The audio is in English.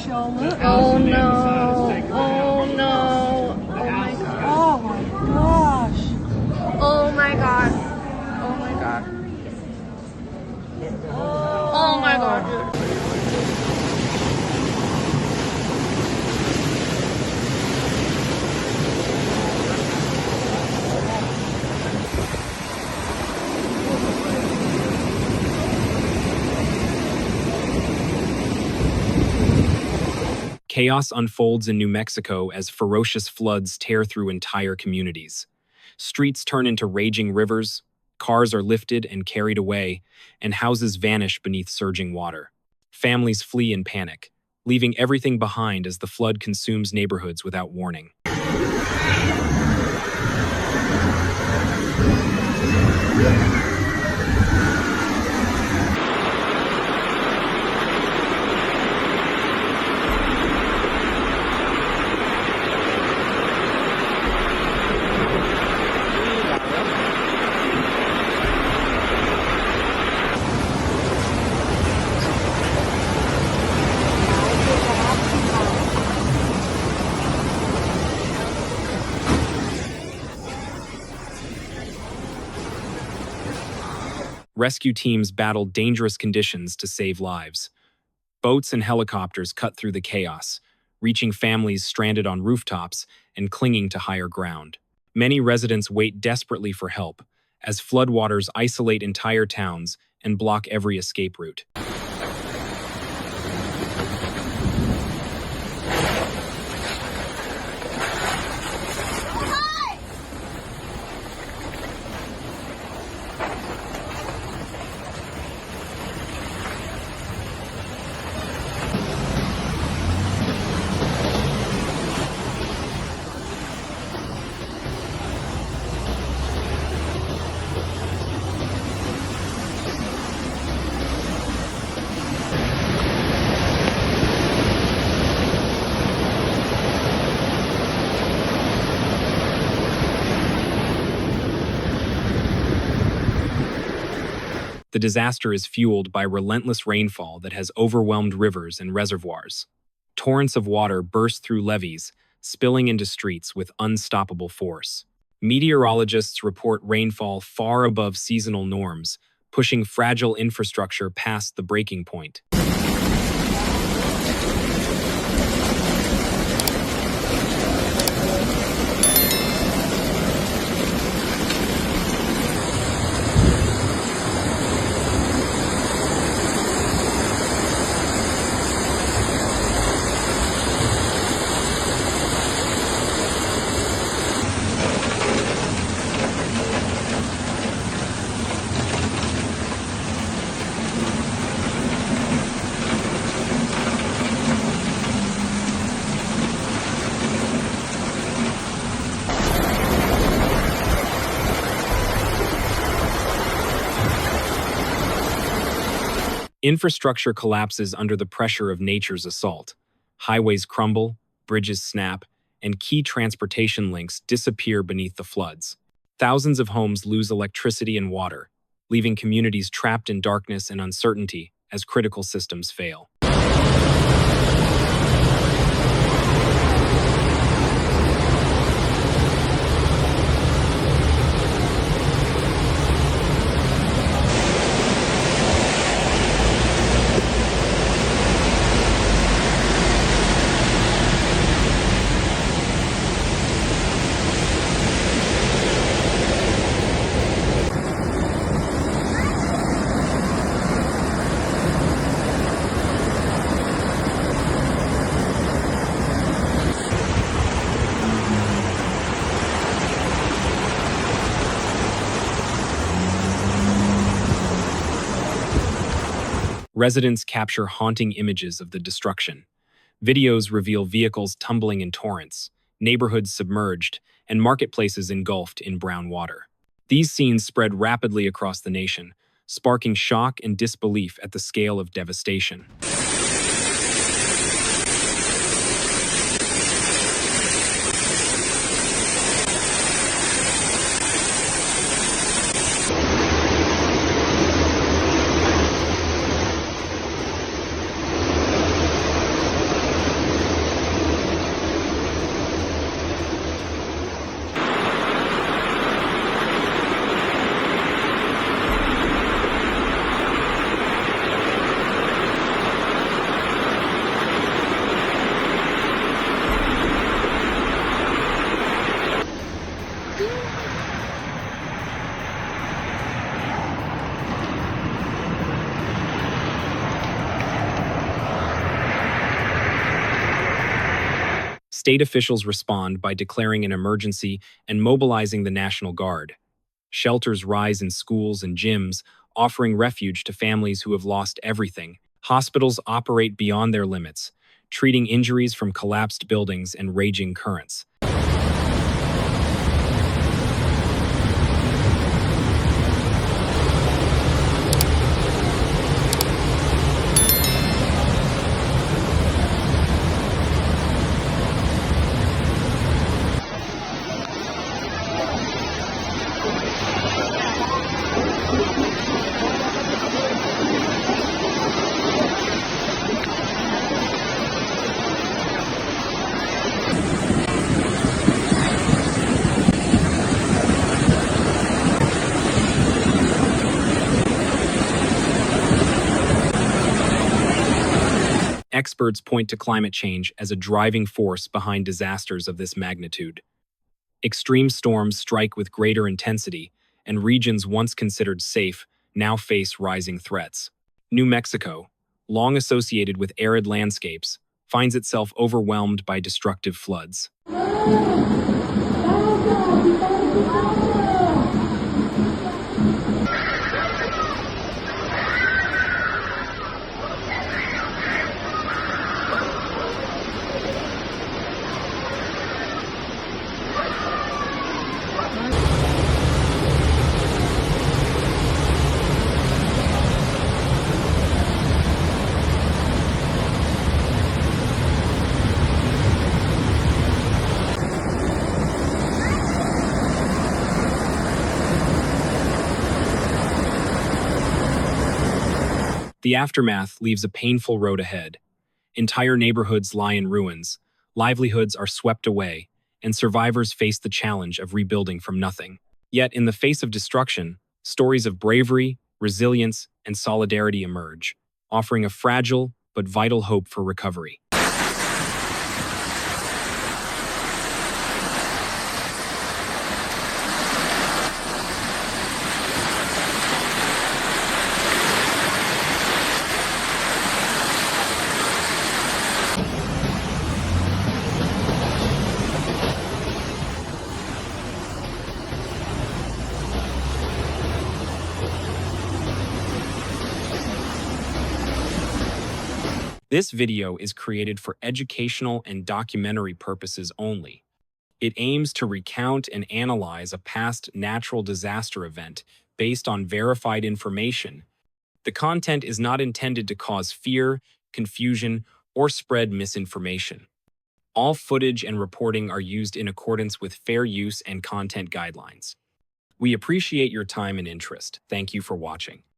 gosh, y'all, look. Oh no. Oh no. Oh my gosh. Oh my god. Oh my god. Oh my god, dude. Chaos unfolds in New Mexico as ferocious floods tear through entire communities. Streets turn into raging rivers, cars are lifted and carried away, and houses vanish beneath surging water. Families flee in panic, leaving everything behind as the flood consumes neighborhoods without warning. Rescue teams battle dangerous conditions to save lives. Boats and helicopters cut through the chaos, reaching families stranded on rooftops and clinging to higher ground. Many residents wait desperately for help, as floodwaters isolate entire towns and block every escape route. The disaster is fueled by relentless rainfall that has overwhelmed rivers and reservoirs. Torrents of water burst through levees, spilling into streets with unstoppable force. Meteorologists report rainfall far above seasonal norms, pushing fragile infrastructure past the breaking point. Infrastructure collapses under the pressure of nature's assault. Highways crumble, bridges snap, and key transportation links disappear beneath the floods. Thousands of homes lose electricity and water, leaving communities trapped in darkness and uncertainty as critical systems fail. Residents capture haunting images of the destruction. Videos reveal vehicles tumbling in torrents, neighborhoods submerged, and marketplaces engulfed in brown water. These scenes spread rapidly across the nation, sparking shock and disbelief at the scale of devastation. State officials respond by declaring an emergency and mobilizing the National Guard. Shelters rise in schools and gyms, offering refuge to families who have lost everything. Hospitals operate beyond their limits, treating injuries from collapsed buildings and raging currents. Experts point to climate change as a driving force behind disasters of this magnitude. Extreme storms strike with greater intensity, and regions once considered safe now face rising threats. New Mexico, long associated with arid landscapes, finds itself overwhelmed by destructive floods. The aftermath leaves a painful road ahead. Entire neighborhoods lie in ruins, livelihoods are swept away, and survivors face the challenge of rebuilding from nothing. Yet, in the face of destruction, stories of bravery, resilience, and solidarity emerge, offering a fragile but vital hope for recovery. This video is created for educational and documentary purposes only. It aims to recount and analyze a past natural disaster event based on verified information. The content is not intended to cause fear, confusion, or spread misinformation. All footage and reporting are used in accordance with fair use and content guidelines. We appreciate your time and interest. Thank you for watching.